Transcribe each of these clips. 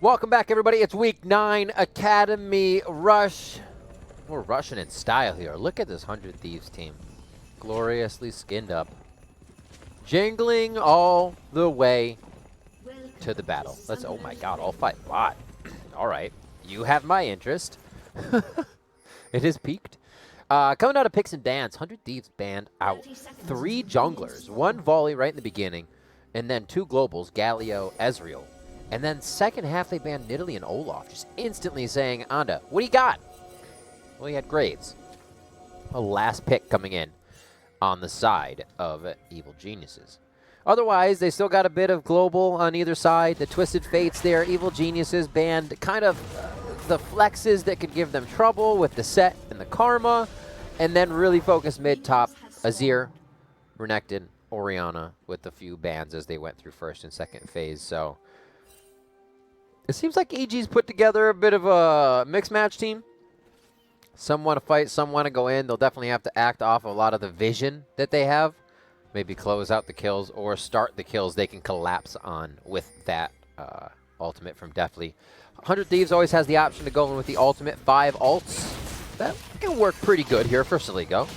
Welcome back, everybody. It's week 9 Academy Rush. We're rushing in style here. Look at this 100 Thieves team. Gloriously skinned up. Jingling all the way to the battle. Let's, oh my god, all fight bot. All right, you have my interest. It is peaked. Coming out of Picks and Dance, 100 Thieves banned out 3 junglers, 1 volley right in the beginning, and then 2 globals, Galio, Ezreal. And then second half, they banned Nidalee and Olaf, just instantly saying, Anda, what do you got? Well, he had Graves. A last pick coming in on the side of Evil Geniuses. Otherwise, they still got a bit of global on either side. The Twisted Fates there, Evil Geniuses banned kind of the flexes that could give them trouble with the set and the karma, and then really focus mid-top, Azir, Renekton, Orianna, with a few bans as they went through first and second phase. So it seems like EG's put together a bit of a mixed match team. Some want to fight, some want to go in. They'll definitely have to act off a lot of the vision that they have. Maybe close out the kills or start the kills they can collapse on with that ultimate from Deathly. 100 Thieves always has the option to go in with the ultimate 5 ults. That can work pretty good here for Saligo.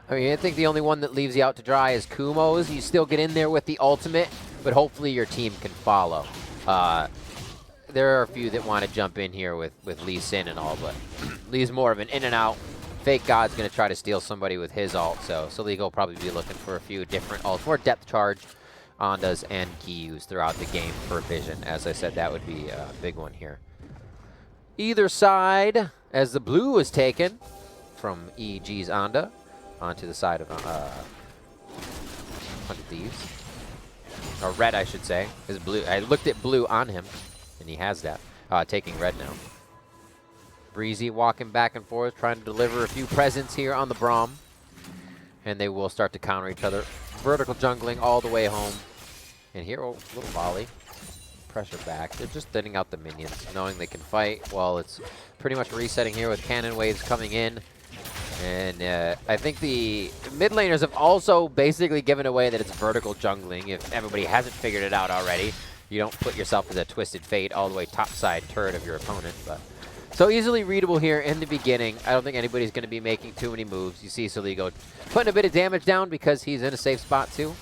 I mean, I think the only one that leaves you out to dry is Kumo's. You still get in there with the ultimate, but hopefully your team can follow. There are a few that want to jump in here with Lee Sin and all, but Lee's more of an in and out. Fake God's going to try to steal somebody with his ult, so Saligo will probably be looking for a few different ults. More depth charge, Ondas, and Kiyus throughout the game for vision. As I said, that would be a big one here. Either side, as the blue is taken from EG's Onda onto the side of 100 Thieves. Or red, I should say. Is blue. I looked at blue on him. And he has that. Taking red now. Breezy walking back and forth, trying to deliver a few presents here on the Braum. And they will start to counter each other. Vertical jungling all the way home. And here, oh, little volley. Pressure back. They're just thinning out the minions, knowing they can fight while it's pretty much resetting here with cannon waves coming in. And I think the mid laners have also basically given away that it's vertical jungling, if everybody hasn't figured it out already. You don't put yourself as a Twisted Fate all the way topside turret of your opponent. But so easily readable here in the beginning. I don't think anybody's going to be making too many moves. You see Saligo putting a bit of damage down because he's in a safe spot too.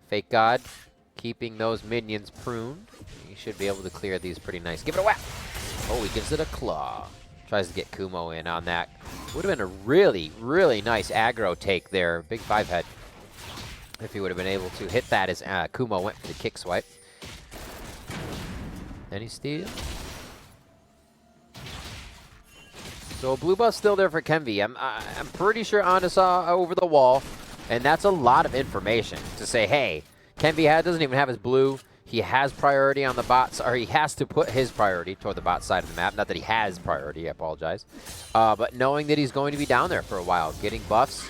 Fake God keeping those minions pruned. He should be able to clear these pretty nice. Give it a whack. Oh, he gives it a claw. Tries to get Kumo in on that. Would have been a really, really nice aggro take there. Big 5-head. If he would have been able to hit that as Kumo went for the kick swipe. Any steal? So blue buff still there for Kenvi. I'm pretty sure Anda saw over the wall, and that's a lot of information to say, hey, Kenvi doesn't even have his blue. He has priority on the bots, or he has to put his priority toward the bot side of the map. Not that he has priority, I apologize. But knowing that he's going to be down there for a while, getting buffs,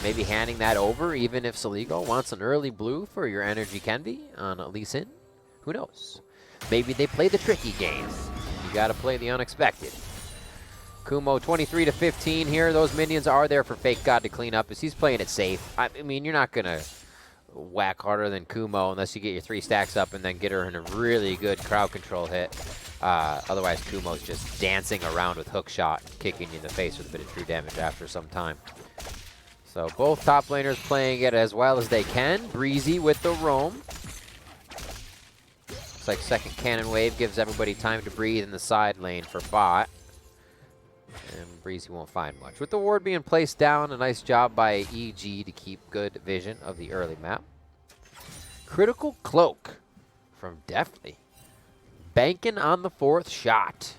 maybe handing that over, even if Saligo wants an early blue for your energy Kenvi on Lee Sin. Who knows? Maybe they play the tricky game. You got to play the unexpected. Kumo 23 to 15 here. Those minions are there for Fake God to clean up as he's playing it safe. I mean, you're not going to whack harder than Kumo unless you get your 3 stacks up and then get her in a really good crowd control hit. Otherwise, Kumo's just dancing around with hook shot, kicking you in the face with a bit of true damage after some time. So both top laners playing it as well as they can. Breezy with the roam. Looks like second cannon wave gives everybody time to breathe in the side lane for bot. And Breezy won't find much. With the ward being placed down, a nice job by EG to keep good vision of the early map. Critical Cloak from Deathly. Banking on the 4th shot.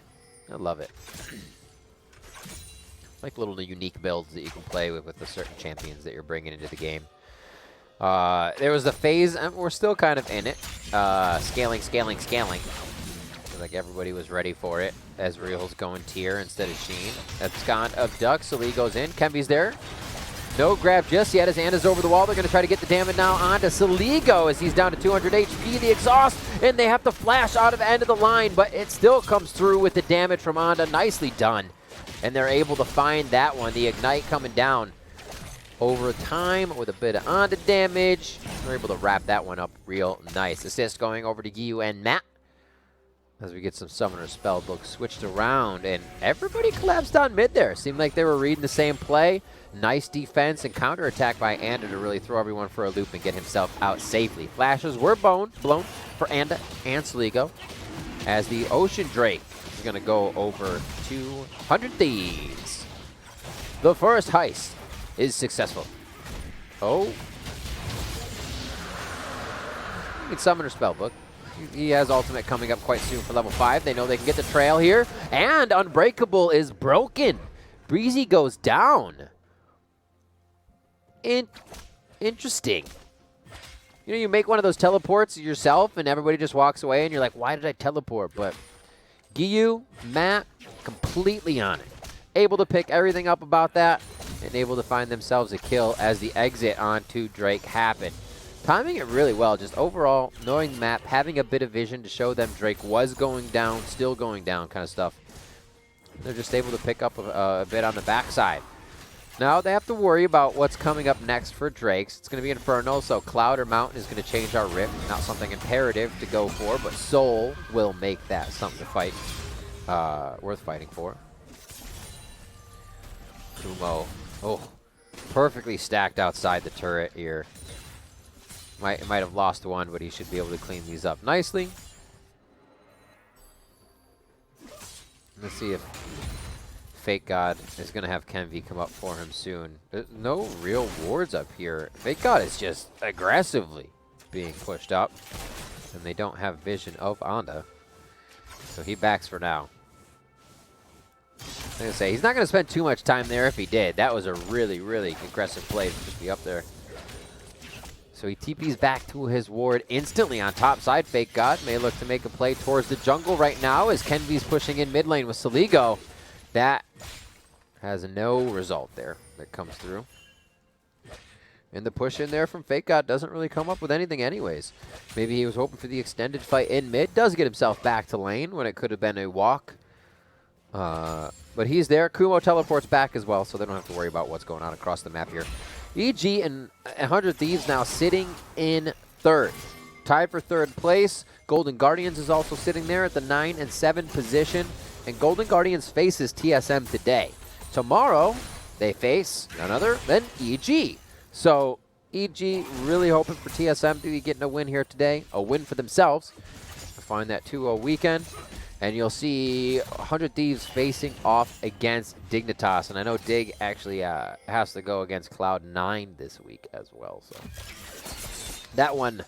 I love it. Like little unique builds that you can play with the certain champions that you're bringing into the game. There was the phase, and we're still kind of in it. Scaling. Feels like everybody was ready for it. Ezreal's going tier instead of Sheen. Abscond abducts, Saligo's in. Kenvi's there. No grab just yet as Anna's over the wall. They're going to try to get the damage now onto Saligo as he's down to 200 HP. The exhaust, and they have to flash out of the end of the line, but it still comes through with the damage from Anda. Nicely done. And they're able to find that one. The Ignite coming down over time with a bit of Anda damage. They're able to wrap that one up real nice. Assist going over to Giyu and Matt. as we get some Summoner Spellbook switched around, and everybody collapsed on mid there. Seemed like they were reading the same play. Nice defense and counterattack by Anda to really throw everyone for a loop and get himself out safely. Flashes were blown for Anda and Sligo, as the Ocean Drake is going to go over 200 Thieves. The first heist is successful. Oh. You can Summoner Spellbook. He has ultimate coming up quite soon for level 5. They know they can get the trail here. And Unbreakable is broken. Breezy goes down. Interesting. You know, you make one of those teleports yourself and everybody just walks away and you're like, why did I teleport? But Giyu, Matt, completely on it. Able to pick everything up about that and able to find themselves a kill as the exit onto Drake happened. Timing it really well, just overall, knowing the map, having a bit of vision to show them Drake was going down, still going down kind of stuff. They're just able to pick up a bit on the backside. Now they have to worry about what's coming up next for Drakes. It's going to be Inferno, so Cloud or Mountain is going to change our rip. Not something imperative to go for, but Soul will make that something to fight, worth fighting for. Kumo, oh, perfectly stacked outside the turret here. Might have lost one, but he should be able to clean these up nicely. Let's see if Fake God is going to have Kenvi come up for him soon. There's no real wards up here. Fake God is just aggressively being pushed up, and they don't have vision of Anda. So he backs for now. I was going to say, he's not going to spend too much time there if he did. That was a really, really aggressive play to just be up there. So he TPs back to his ward instantly on top side. Fake God may look to make a play towards the jungle right now as Kenvi's pushing in mid lane with Saligo. That has no result there that comes through. And the push in there from Fake God doesn't really come up with anything anyways. Maybe he was hoping for the extended fight in mid. Does get himself back to lane when it could have been a walk. But he's there. Kumo teleports back as well, so they don't have to worry about what's going on across the map here. EG and 100 Thieves now sitting in third. Tied for third place. Golden Guardians is also sitting there at the 9 and 7 position. And Golden Guardians faces TSM today. Tomorrow, they face none other than EG. So EG really hoping for TSM to be getting a win here today. A win for themselves to find that 2-0 weekend. And you'll see 100 Thieves facing off against Dignitas. And I know Dig actually has to go against Cloud9 this week as well. So that one's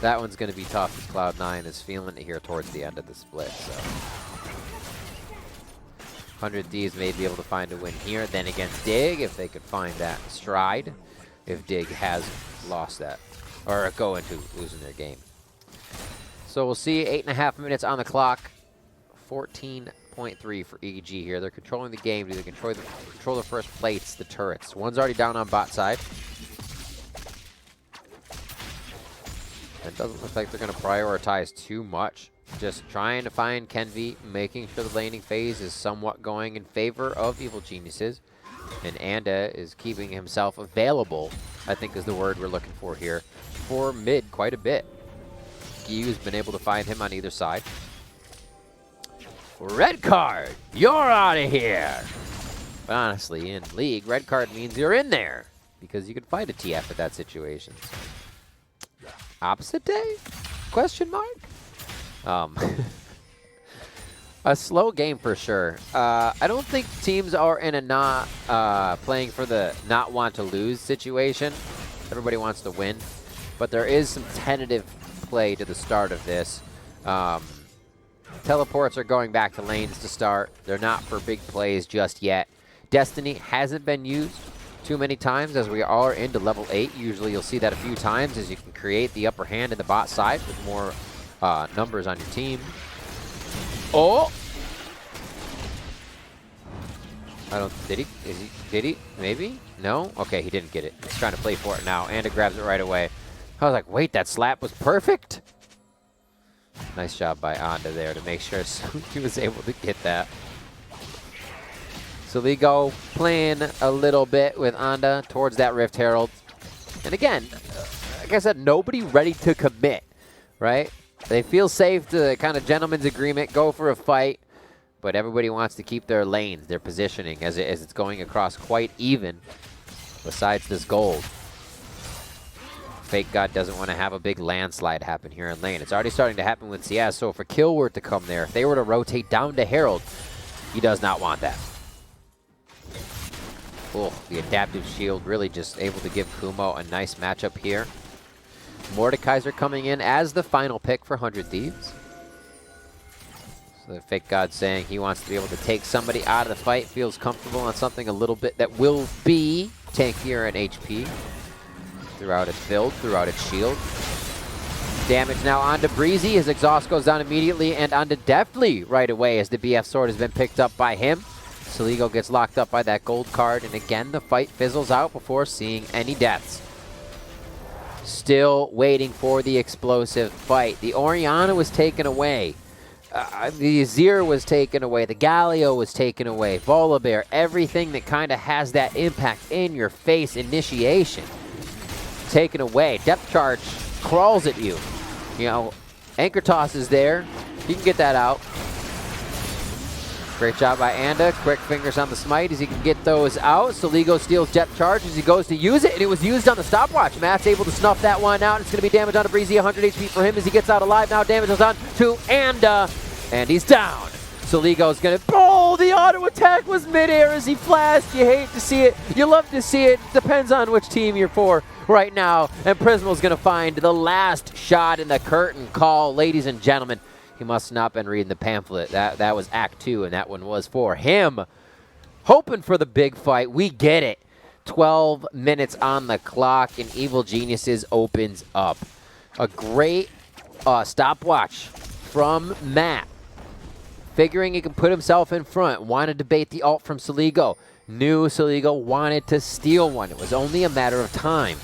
going to be tough as Cloud9 is feeling it here towards the end of the split. So 100 Thieves may be able to find a win here. Then against Dig, if they could find that stride, if Dig has lost that or go into losing their game. So we'll see 8.5 minutes on the clock. 14.3 for EG here. They're controlling the game. Do they control the first plates, the turrets? One's already down on bot side. It doesn't look like they're going to prioritize too much. Just trying to find Kenvi, making sure the laning phase is somewhat going in favor of Evil Geniuses. And Anda is keeping himself available, I think is the word we're looking for here, for mid quite a bit. Giyu's been able to find him on either side. Red card, you're out of here. But honestly, in League, red card means you're in there because you can fight a TF at that situation. So. Opposite day? Question mark? A slow game for sure. I don't think teams are in a not playing for the not want to lose situation. Everybody wants to win, but there is some tentative play to the start of this. Teleports are going back to lanes to start. They're not for big plays just yet. Destiny hasn't been used too many times as we are into level 8. Usually you'll see that a few times as you can create the upper hand in the bot side with more numbers on your team. Oh! Did he? Maybe? No? Okay, he didn't get it. He's trying to play for it now. Anda grabs it right away. I was like, wait, that slap was perfect? Nice job by Anda there to make sure he was able to get that. So Ligo playing a little bit with Anda towards that Rift Herald. And again, like I said, nobody ready to commit, right? They feel safe to kind of gentleman's agreement, go for a fight, but everybody wants to keep their lanes, their positioning, as it's going across quite even, besides this gold. Fake God doesn't want to have a big landslide happen here in lane. It's already starting to happen with CS, so if a kill were to come there, if they were to rotate down to Herald, he does not want that. Oh, the adaptive shield really just able to give Kumo a nice matchup here. Mordekaiser coming in as the final pick for 100 Thieves. So the Fake God saying he wants to be able to take somebody out of the fight, feels comfortable on something a little bit that will be tankier in HP. Throughout its build, throughout its shield. Damage now onto Breezy. His exhaust goes down immediately, and onto Deftly right away as the BF sword has been picked up by him. Soligo gets locked up by that gold card, and again the fight fizzles out before seeing any deaths. Still waiting for the explosive fight. The Orianna was taken away. The Azir was taken away. The Galio was taken away. Volibear, everything that kind of has that impact in your face initiation. Taken away. Depth charge crawls at you. You know, anchor toss is there. He can get that out. Great job by Anda. Quick fingers on the smite as he can get those out. Soligo steals depth charge as he goes to use it, and it was used on the stopwatch. Matt's able to snuff that one out. It's going to be damage on to Breezy. 100 HP for him as he gets out alive. Now damage goes on to Anda, and he's down. Soligo's going to... Oh, the auto attack was midair as he flashed. You hate to see it. You love to see it. Depends on which team you're for right now. And Prismal's going to find the last shot in the curtain call. Ladies and gentlemen, he must not have been reading the pamphlet. That was Act 2, and that one was for him. Hoping for the big fight. We get it. 12 minutes on the clock, and Evil Geniuses opens up. A great stopwatch from Matt. Figuring he can put himself in front. Wanted to bait the ult from Soligo. Knew Soligo wanted to steal one. It was only a matter of time.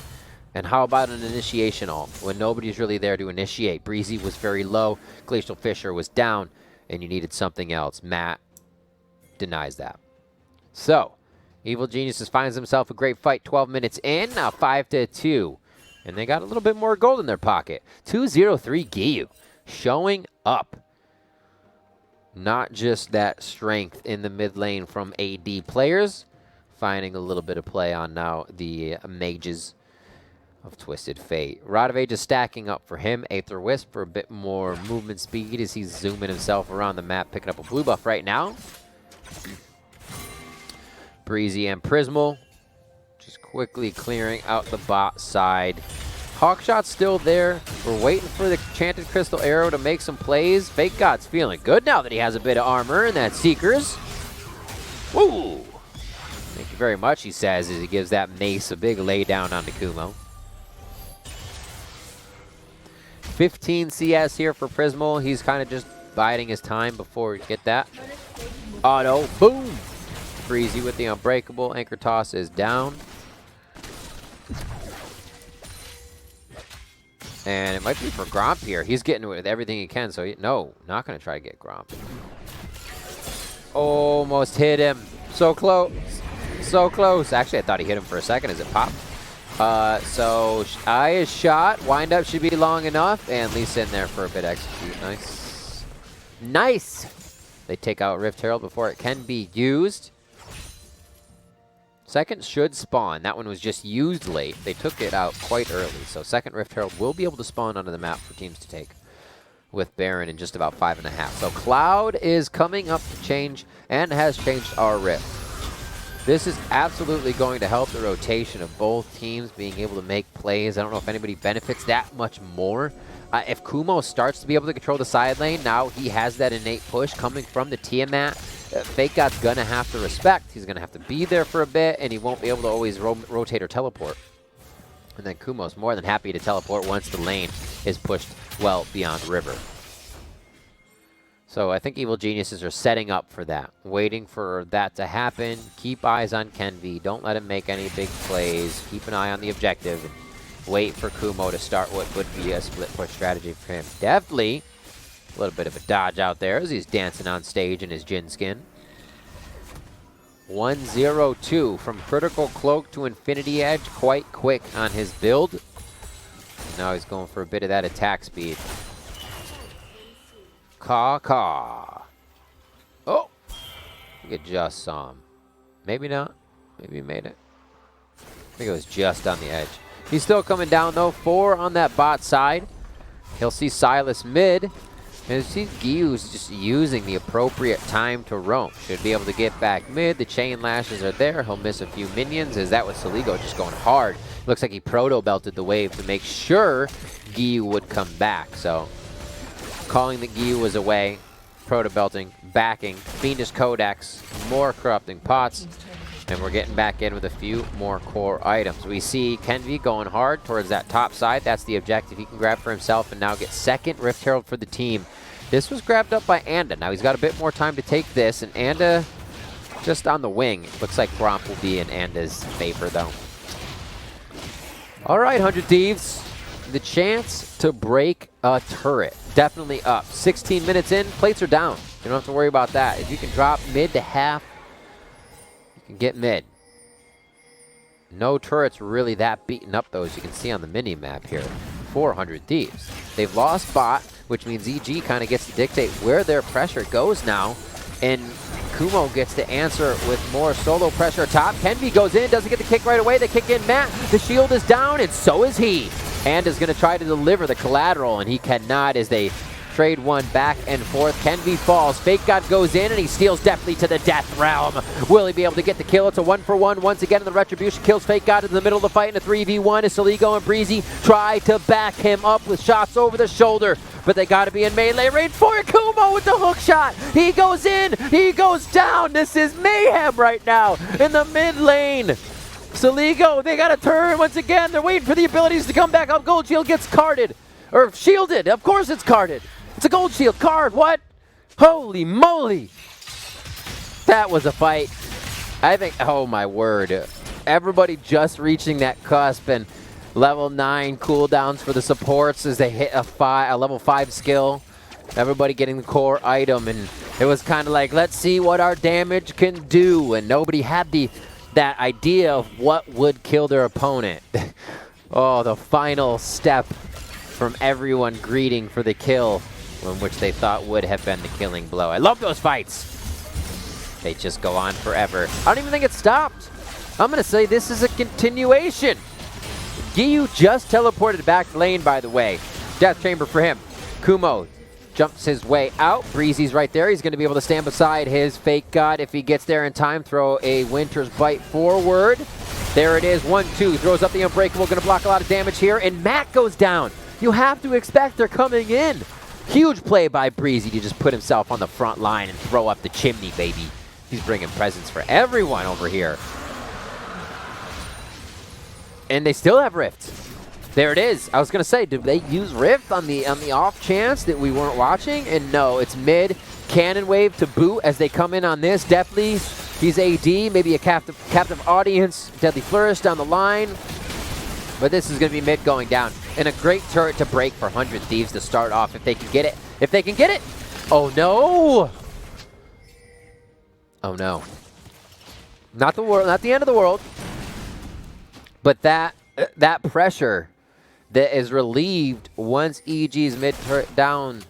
And how about an initiation ult when nobody's really there to initiate? Breezy was very low. Glacial Fissure was down. And you needed something else. Matt denies that. So, Evil Geniuses finds himself a great fight 12 minutes in. Now 5-2. And they got a little bit more gold in their pocket. 2-0-3 Giyu showing up. Not just that strength in the mid lane from AD players, finding a little bit of play on now the mages of Twisted Fate. Rod of Age is stacking up for him. Aether Wisp for a bit more movement speed as he's zooming himself around the map, picking up a blue buff right now. Breezy and Prismal just quickly clearing out the bot side. Hawkshot's still there. We're waiting for the Enchanted Crystal Arrow to make some plays. Fake God's feeling good now that he has a bit of armor, and that's Seekers. Woo! Thank you very much, he says, as he gives that mace a big lay down on Kumo. 15 CS here for Prismal. He's kind of just biding his time before we get that. Auto, boom! Breezy with the Unbreakable. Anchor Toss is down. And it might be for Gromp here. He's getting it with everything he can, so no, not going to try to get Gromp. Almost hit him. So close. So close. Actually, I thought he hit him for a second as it popped. So Eye is shot. Wind up should be long enough. And Lisa in there for a bit execute. Nice. Nice. They take out Rift Herald before it can be used. Second should spawn. That one was just used late. They took it out quite early. So second Rift Herald will be able to spawn onto the map for teams to take with Baron in just about 5.5. So Cloud is coming up to change and has changed our Rift. This is absolutely going to help the rotation of both teams being able to make plays. I don't know if anybody benefits that much more. If Kumo starts to be able to control the side lane, now he has that innate push coming from the Tiamat. Fake God's going to have to respect. He's going to have to be there for a bit, and he won't be able to always rotate or teleport. And then Kumo's more than happy to teleport once the lane is pushed well beyond river. So I think Evil Geniuses are setting up for that, waiting for that to happen. Keep eyes on Kenvi. Don't let him make any big plays. Keep an eye on the objective. And wait for Kumo to start what would be a split push strategy for him. Definitely a little bit of a dodge out there as he's dancing on stage in his Jin skin. 1-0-2 from Critical Cloak to Infinity Edge. Quite quick on his build. Now he's going for a bit of that attack speed. Caw. Oh! I think it just saw him. Maybe not. Maybe he made it. I think it was just on the edge. He's still coming down, though. 4 on that bot side. He'll see Silas mid. And see Giyu's just using the appropriate time to roam. Should be able to get back mid. The chain lashes are there. He'll miss a few minions. Is that with Saligo just going hard? Looks like he proto-belted the wave to make sure Giyu would come back. So, calling that Giyu was away. Proto-belting, backing, Fiendish Codex, more corrupting pots. And we're getting back in with a few more core items. We see Kenvi going hard towards that top side. That's the objective he can grab for himself and now get second Rift Herald for the team. This was grabbed up by Anda. Now he's got a bit more time to take this, and Anda just on the wing. Looks like Gromp will be in Anda's favor, though. All right, 100 Thieves. The chance to break a turret. Definitely up. 16 minutes in, plates are down. You don't have to worry about that. If you can drop mid to half, can get mid. No turrets really that beaten up, though, as you can see on the mini-map here. 400 Thieves. They've lost bot, which means EG kind of gets to dictate where their pressure goes now. And Kumo gets to answer with more solo pressure top. Kenvi goes in, doesn't get the kick right away. They kick in Matt. The shield is down, and so is he. And is going to try to deliver the collateral, and he cannot as they trade one back and forth. Kenvi falls. Fake God goes in, and he steals deftly to the death realm. Will he be able to get the kill? It's a 1-for-1 once again, and the Retribution kills Fake God in the middle of the fight in a 3v1 as Saligo and Breezy try to back him up with shots over the shoulder. But they got to be in melee range for Kumo with the hook shot. He goes in. He goes down. This is mayhem right now in the mid lane. Saligo, they got to turn once again. They're waiting for the abilities to come back up. Gold Shield gets carded. Or shielded. Of course it's carded. It's a gold shield card. What? Holy moly. That was a fight. I think, oh my word. Everybody just reaching that cusp, and level 9 cooldowns for the supports as they hit a level 5 skill. Everybody getting the core item, and it was kind of like, let's see what our damage can do. And nobody had that idea of what would kill their opponent. Oh, the final step from everyone greeting for the kill, in which they thought would have been the killing blow. I love those fights. They just go on forever. I don't even think it stopped. I'm going to say this is a continuation. Giyu just teleported back lane, by the way. Death Chamber for him. Kumo jumps his way out. Breezy's right there. He's going to be able to stand beside his Fake God if he gets there in time. Throw a Winter's Bite forward. There it is. 1-2. Throws up the Unbreakable. Going to block a lot of damage here. And Matt goes down. You have to expect they're coming in. Huge play by Breezy to just put himself on the front line and throw up the chimney, baby. He's bringing presents for everyone over here. And they still have Rift. There it is. I was going to say, did they use Rift on the off chance that we weren't watching? And no, it's mid. Cannon Wave to boot as they come in on this. Definitely, he's AD, maybe a captive audience. Deadly Flourish down the line. But this is going to be mid going down. And a great turret to break for 100 Thieves to start off if they can get it. If they can get it! Oh no! Oh no. Not the world, not the end of the world. But that pressure that is relieved once EG's mid turret down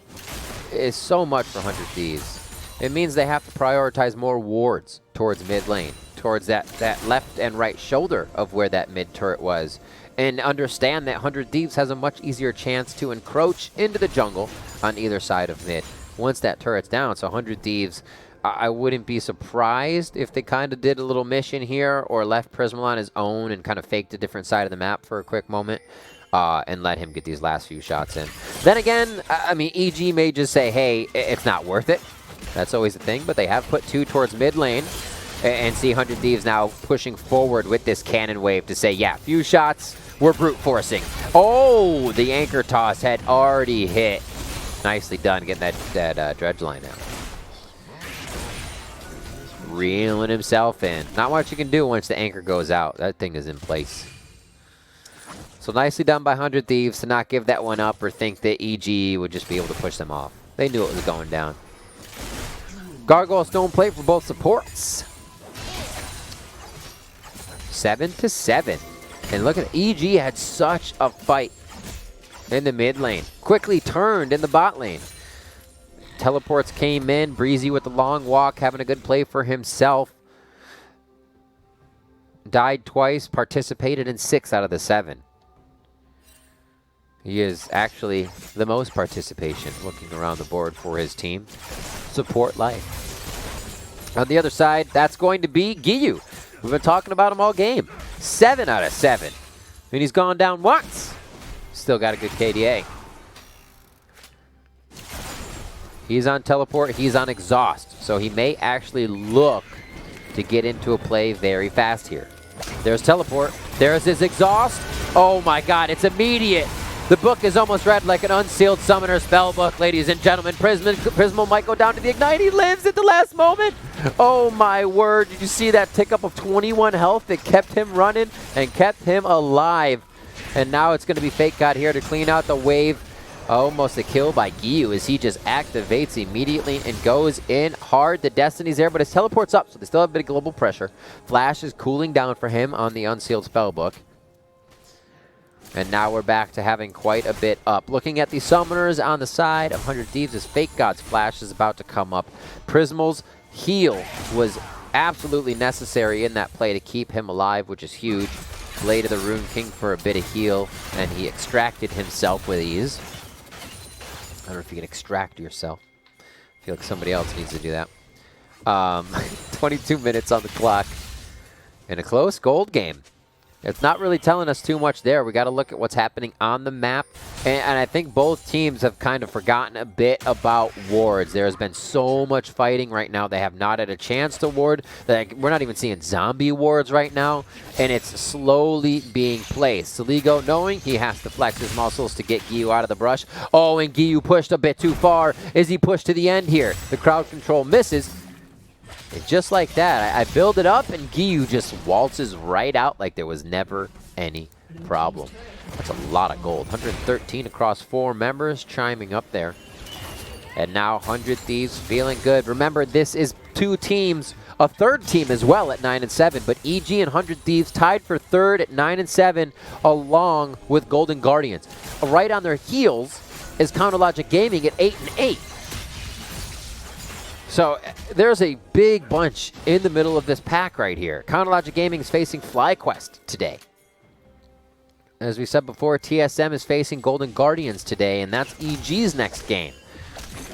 is so much for 100 Thieves. It means they have to prioritize more wards towards mid lane, towards that left and right shoulder of where that mid turret was. And understand that 100 Thieves has a much easier chance to encroach into the jungle on either side of mid once that turret's down. So 100 Thieves, I wouldn't be surprised if they kind of did a little mission here or left Prismal on his own and kind of faked a different side of the map for a quick moment and let him get these last few shots in. Then again, I mean, EG may just say, hey, it's not worth it. That's always the thing, but they have put 2 towards mid lane. And see 100 Thieves now pushing forward with this cannon wave to say, yeah, few shots, we're brute forcing. Oh, the anchor toss had already hit. Nicely done getting that dredge line out. Reeling himself in. Not much you can do once the anchor goes out. That thing is in place. So nicely done by 100 Thieves to not give that one up or think that EG would just be able to push them off. They knew it was going down. Gargoyle Stone Plate for both supports. 7-7. And look at EG had such a fight in the mid lane. Quickly turned in the bot lane. Teleports came in. Breezy with the long walk, having a good play for himself. Died twice, participated in 6 out of the 7. He is actually the most participation looking around the board for his team. Support life. On the other side, that's going to be Giyu. We've been talking about him all game. 7 out of 7. And he's gone down once. Still got a good KDA. He's on teleport. He's on exhaust. So he may actually look to get into a play very fast here. There's teleport. There's his exhaust. Oh my god, it's immediate. The book is almost read like an unsealed summoner spell book, ladies and gentlemen. Prismal might go down to the ignite. He lives at the last moment. Oh my word. Did you see that tick up of 21 health that kept him running and kept him alive? And now it's going to be Fake God here to clean out the wave. Almost a kill by Giyu as he just activates immediately and goes in hard. The Destiny's there, but his teleport's up, so they still have a bit of global pressure. Flash is cooling down for him on the unsealed spellbook. And now we're back to having quite a bit up. Looking at the summoners on the side of 100 Thieves as Fake God's Flash is about to come up. Prismal's heal was absolutely necessary in that play to keep him alive, which is huge. Blade of the Rune King for a bit of heal, and he extracted himself with ease. I don't know if you can extract yourself. I feel like somebody else needs to do that. 22 minutes on the clock. In a close gold game. It's not really telling us too much there. We got to look at what's happening on the map. And I think both teams have kind of forgotten a bit about wards. There has been so much fighting right now. They have not had a chance to ward. We're not even seeing zombie wards right now. And it's slowly being placed. Saligo, knowing he has to flex his muscles to get Giyu out of the brush. Oh, and Giyu pushed a bit too far. Is he pushed to the end here? The crowd control misses. And just like that, I build it up, and Giyu just waltzes right out like there was never any problem. That's a lot of gold. 113 across 4 members chiming up there. And now 100 Thieves feeling good. Remember, this is 2 teams, a third team as well at 9 and 7, but EG and 100 Thieves tied for third at 9 and 7 along with Golden Guardians. Right on their heels is Counterlogic Gaming at 8 and 8. So there's a big bunch in the middle of this pack right here. Counterlogic Gaming is facing FlyQuest today. As we said before, TSM is facing Golden Guardians today, and that's EG's next game.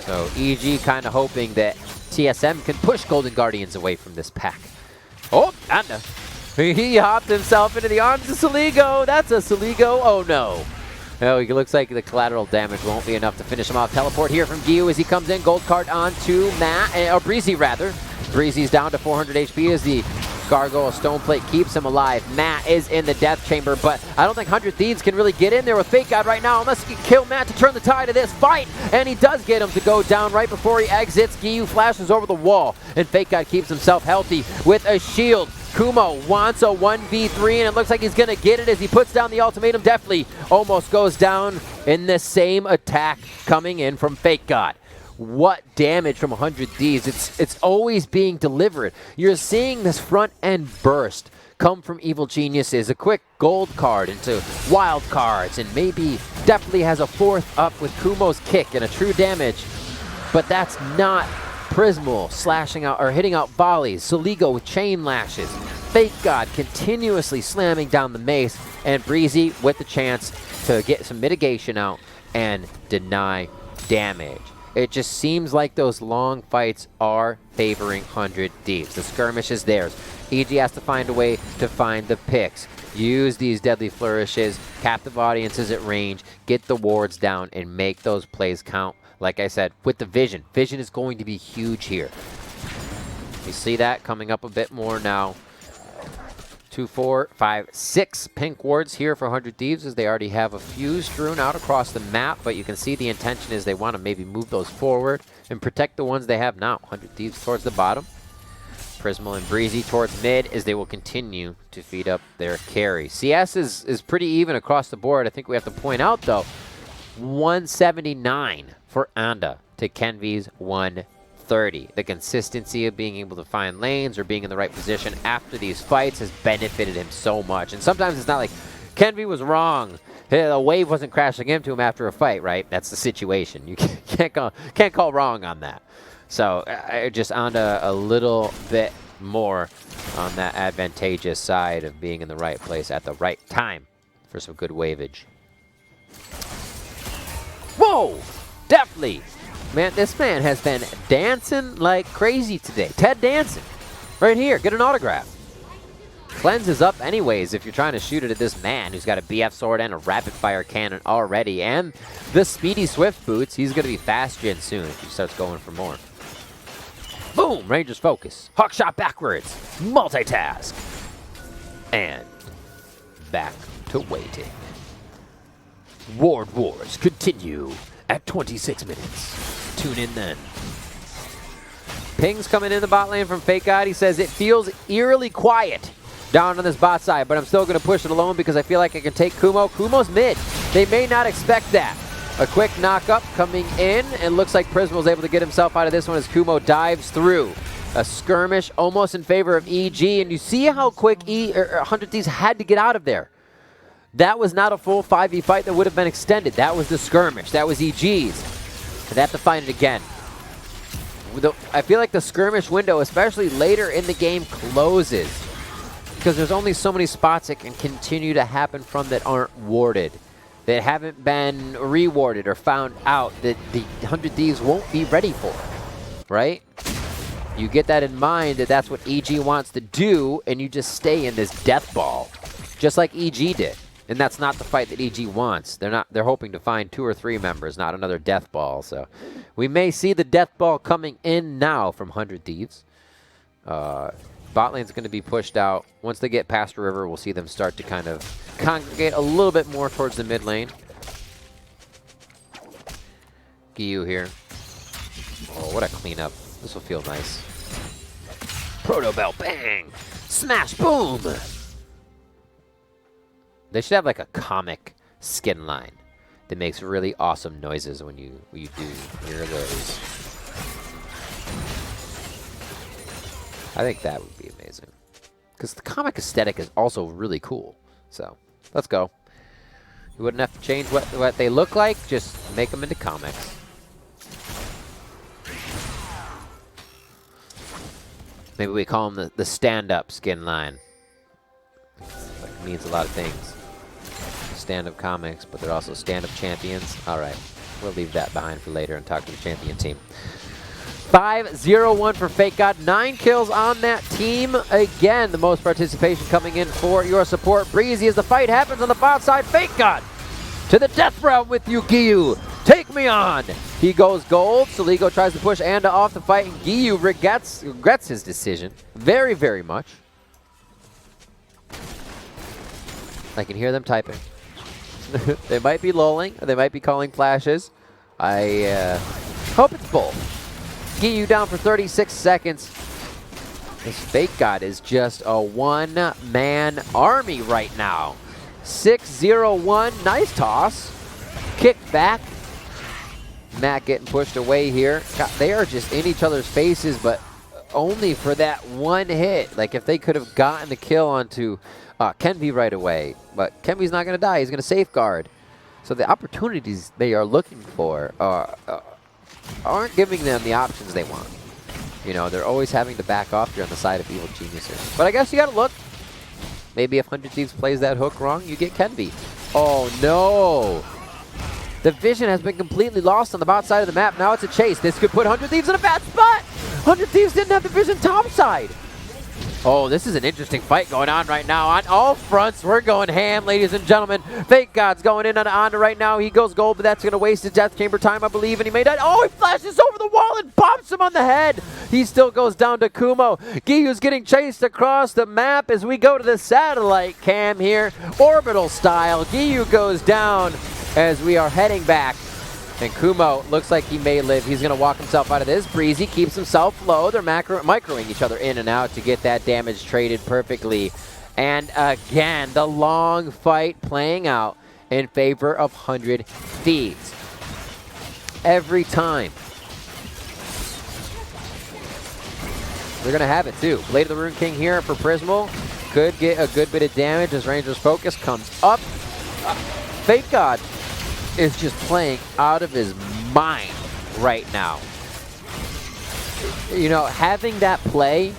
So EG kind of hoping that TSM can push Golden Guardians away from this pack. Oh, Anda. He hopped himself into the arms of Saligo. That's a Saligo. Oh, no. Oh, it looks like the collateral damage won't be enough to finish him off. Teleport here from Giyu as he comes in. Gold card on to Matt, or Breezy rather. Breezy's down to 400 HP as the Gargoyle Stone Plate keeps him alive. Matt is in the Death Chamber, but I don't think 100 Thieves can really get in there with Fake God right now unless he can kill Matt to turn the tide of this fight. And he does get him to go down right before he exits. Giyu flashes over the wall, and Fake God keeps himself healthy with a shield. Kumo wants a 1v3, and it looks like he's going to get it as he puts down the ultimatum. Definitely almost goes down in the same attack coming in from Fake God. What damage from 100 Thieves. It's always being delivered. You're seeing this front end burst come from Evil Geniuses. A quick gold card into wild cards, and maybe definitely has a 4th up with Kumo's kick and a true damage. But that's not Prismal slashing out or hitting out volleys. Saligo with chain lashes. Fake God continuously slamming down the mace, and Breezy with the chance to get some mitigation out and deny damage. It just seems like those long fights are favoring 100 Thieves. The skirmish is theirs. EG has to find a way to find the picks. Use these deadly flourishes, captive audiences at range, get the wards down, and make those plays count. Like I said, with the vision. Vision is going to be huge here. You see that coming up a bit more now. 2, 4, 5, 6 pink wards here for 100 Thieves as they already have a few strewn out across the map, but you can see the intention is they want to maybe move those forward and protect the ones they have now. 100 Thieves towards the bottom. Prismal and Breezy towards mid as they will continue to feed up their carry. CS is pretty even across the board. I think we have to point out, though, 179 for Anda to Kenvy's 130. The consistency of being able to find lanes or being in the right position after these fights has benefited him so much. And sometimes it's not like Kenvy was wrong. The wave wasn't crashing into him after a fight, right? That's the situation. You can't call wrong on that. So just on a little bit more on that advantageous side of being in the right place at the right time for some good waveage. Whoa! Definitely! Man, this man has been dancing like crazy today. Ted Danson. Right here. Get an autograph. Cleanses up anyways if you're trying to shoot it at this man who's got a BF sword and a rapid fire cannon already. And the speedy swift boots. He's going to be fast gen soon if he starts going for more. Boom! Ranger's focus. Hawk shot backwards. Multitask. And back to waiting. Ward Wars continue at 26 minutes. Tune in then. Ping's coming in the bot lane from Fake God. He says, it feels eerily quiet down on this bot side, but I'm still going to push it alone because I feel like I can take Kumo. Kumo's mid. They may not expect that. A quick knock-up coming in, and looks like Prismal's able to get himself out of this one as Kumo dives through. A skirmish almost in favor of EG, and you see how quick 100 Thieves had to get out of there. That was not a full 5v fight that would have been extended. That was the skirmish. That was EG's. And they have to find it again. I feel like the skirmish window, especially later in the game, closes. Because there's only so many spots that can continue to happen from that aren't warded. That haven't been rewarded or found out that the 100 Thieves won't be ready for. Right? You get that in mind that that's what EG wants to do, and you just stay in this death ball. Just like EG did. And that's not the fight that EG wants. They're hoping to find 2 or 3 members, not another death ball. So we may see the death ball coming in now from 100 Thieves. Bot lane's going to be pushed out. Once they get past the river, we'll see them start to kind of congregate a little bit more towards the mid lane. Giyu here. Oh, what a cleanup. This will feel nice. Proto Bell, bang! Smash, boom! They should have like a comic skin line that makes really awesome noises when you do hear those. I think that would be amazing. Because the comic aesthetic is also really cool. So, let's go. You wouldn't have to change what they look like, just make them into comics. Maybe we call them the stand-up skin line. Like, means a lot of things. Stand-up comics, but they're also stand-up champions. Alright, we'll leave that behind for later and talk to the champion team. 5-0-1 for Fake God. 9 kills on that team. Again, the most participation coming in for your support. Breezy as the fight happens on the bot side. Fake God to the death route with you, Giyu. Take me on. He goes gold. Soligo tries to push Anda off the fight, and Giyu regrets his decision very, very much. I can hear them typing. They might be lolling, or they might be calling flashes. I hope it's both. Giyu down for 36 seconds. This Fake God is just a one-man army right now. 6-0-1. Nice toss. Kick back. Matt getting pushed away here. God, they are just in each other's faces, but only for that one hit. Like, if they could have gotten the kill onto Kenvi right away. But Kenvi's not going to die. He's going to safeguard. So the opportunities they are looking for aren't giving them the options they want. You know, they're always having to back off here on the side of evil geniuses. But I guess you got to look. Maybe if 100 Thieves plays that hook wrong, you get Kenvi. Oh, no. The vision has been completely lost on the bot side of the map. Now it's a chase. This could put 100 Thieves in a bad spot. 100 Thieves didn't have the vision top side. Oh, this is an interesting fight going on right now. On all fronts, we're going ham, ladies and gentlemen. Fake God's going in on Anda right now. He goes gold, but that's going to waste his death chamber time, I believe, and he may die. Oh, he flashes over the wall and pops him on the head. He still goes down to Kumo. Giyu's getting chased across the map as we go to the satellite cam here. Orbital style. Giyu goes down as we are heading back. And Kumo looks like he may live. He's going to walk himself out of this. Breezy keeps himself low. They're microing each other in and out to get that damage traded perfectly. And again, the long fight playing out in favor of 100 Thieves. Every time. They're going to have it too. Blade of the Rune King here for Prismal. Could get a good bit of damage as Ranger's focus comes up. Fake God is just playing out of his mind right now. You know, having that play,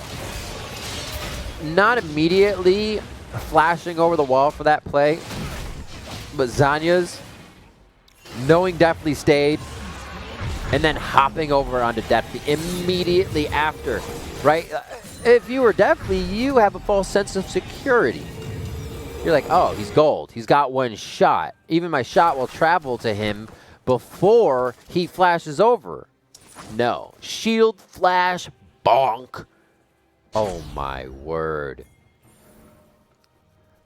not immediately flashing over the wall for that play, but Zanya's knowing Deathly stayed, and then hopping over onto Deathly immediately after, right? If you were Deathly, you have a false sense of security. You're like, oh, he's gold. He's got one shot. Even my shot will travel to him before he flashes over. No. Shield flash, bonk. Oh, my word.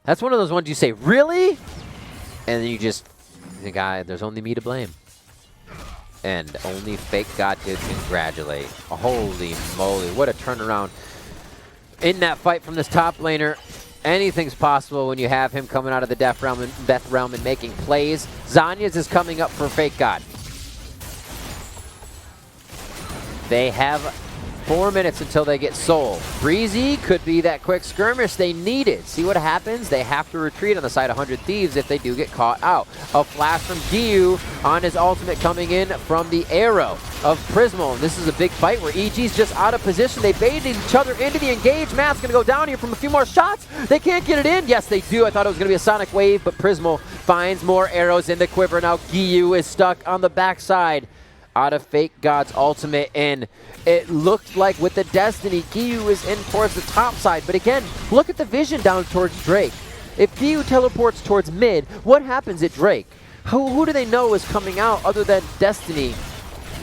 That's one of those ones you say, really? And then you just think, there's only me to blame. And only Fake God to congratulate. Holy moly, what a turnaround. In that fight from this top laner, anything's possible when you have him coming out of the death realm and making plays. Zanya's is coming up for Fake God. They have 4 minutes until they get Soul. Breezy could be that quick skirmish they needed. See what happens? They have to retreat on the side of 100 Thieves if they do get caught out. A flash from Giyu on his ultimate coming in from the arrow of Prismal. And this is a big fight where EG's just out of position. They baited each other into the engage. Matt's going to go down here from a few more shots. They can't get it in. Yes, they do. I thought it was going to be a sonic wave, but Prismal finds more arrows in the quiver. Now Giyu is stuck on the backside out of Fake God's ultimate, and it looked like with the Destiny, Giyu is in towards the top side. But again, look at the vision down towards Drake. If Giyu teleports towards mid, what happens at Drake? Who do they know is coming out other than Destiny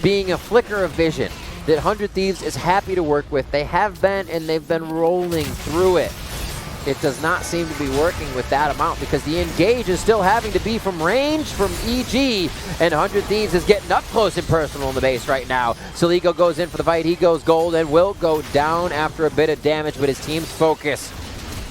being a flicker of vision that 100 Thieves is happy to work with? They have been, and they've been rolling through it. It does not seem to be working with that amount because the engage is still having to be from range from EG, and 100 Thieves is getting up close and personal in the base right now. Saligo goes in for the fight. He goes gold and will go down after a bit of damage, but his team's focus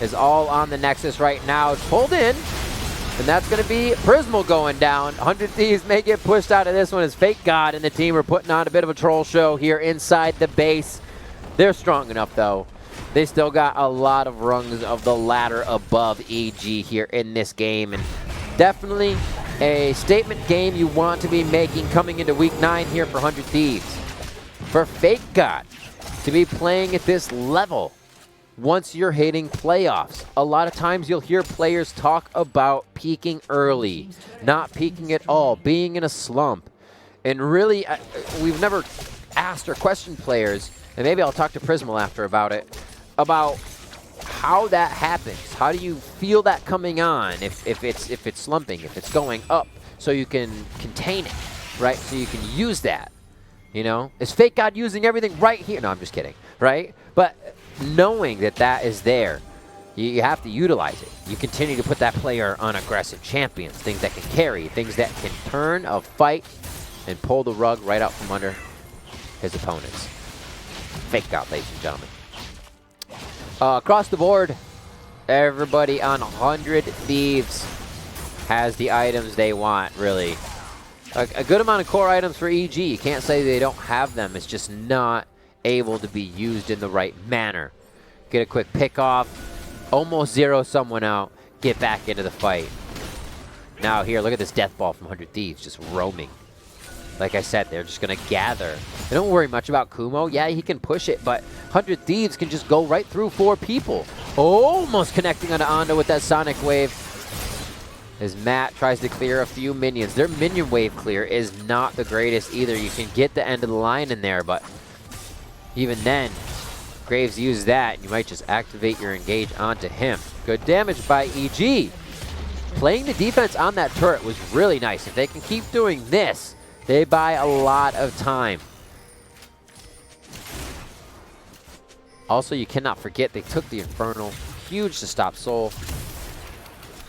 is all on the Nexus right now. It's pulled in, and that's going to be Prismal going down. 100 Thieves may get pushed out of this one as Fake God and the team are putting on a bit of a troll show here inside the base. They're strong enough, though. They still got a lot of rungs of the ladder above EG here in this game, and definitely a statement game you want to be making coming into week 9 here for 100 Thieves. For Fake God to be playing at this level once you're hitting playoffs. A lot of times you'll hear players talk about peaking early, not peaking at all, being in a slump. And really, we've never asked or questioned players, and maybe I'll talk to Prismal after about it, about how that happens. How do you feel that coming on if it's slumping, if it's going up, so you can contain it, right? So you can use that, you know? Is Fake God using everything right here? No, I'm just kidding, right? But knowing that that is there, you have to utilize it. You continue to put that player on aggressive champions, things that can carry, things that can turn a fight and pull the rug right out from under his opponents. Fake God, ladies and gentlemen. Across the board, everybody on 100 Thieves has the items they want, really. A good amount of core items for EG. You can't say they don't have them. It's just not able to be used in the right manner. Get a quick pick off, almost zero someone out, get back into the fight. Now here, look at this death ball from 100 Thieves just roaming. Like I said, they're just going to gather. They don't worry much about Kumo. Yeah, he can push it, but 100 Thieves can just go right through 4 people. Almost connecting onto Ando with that sonic wave. As Matt tries to clear a few minions. Their minion wave clear is not the greatest either. You can get the end of the line in there, but even then, Graves used that, and you might just activate your engage onto him. Good damage by EG. Playing the defense on that turret was really nice. If they can keep doing this, they buy a lot of time. Also, you cannot forget they took the Infernal. Huge to stop Soul.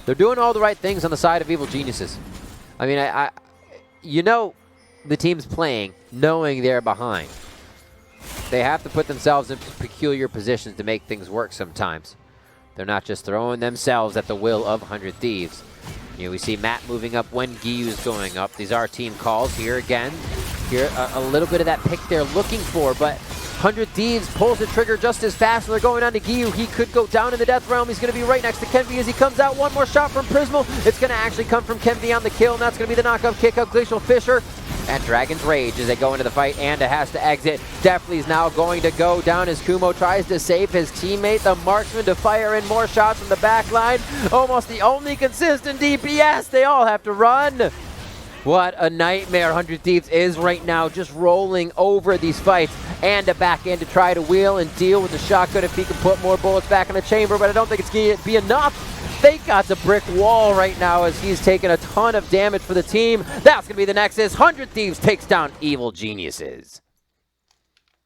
They're doing all the right things on the side of Evil Geniuses. I mean, you know the team's playing knowing they're behind. They have to put themselves in peculiar positions to make things work sometimes. They're not just throwing themselves at the will of 100 Thieves. You know, we see Matt moving up when Giyu's going up. These are team calls here again. Here, a little bit of that pick they're looking for, but 100 Thieves pulls the trigger just as fast, and they're going on to Giyu. He could go down in the death realm. He's going to be right next to Kenvi as he comes out. One more shot from Prismal. It's going to actually come from Kenvi on the kill, and that's going to be the knockoff kick out Glacial Fissure. And Dragon's Rage as they go into the fight. Anda has to exit. Definitely's now going to go down as Kumo tries to save his teammate, the marksman, to fire in more shots from the back line. Almost the only consistent DPS. They all have to run. What a nightmare 100 Thieves is right now, just rolling over these fights. And back in to try to wheel and deal with the shotgun if he can put more bullets back in the chamber, but I don't think it's going to be enough. Fakeot's a brick wall right now as he's taking a ton of damage for the team. That's going to be the Nexus. 100 Thieves takes down Evil Geniuses.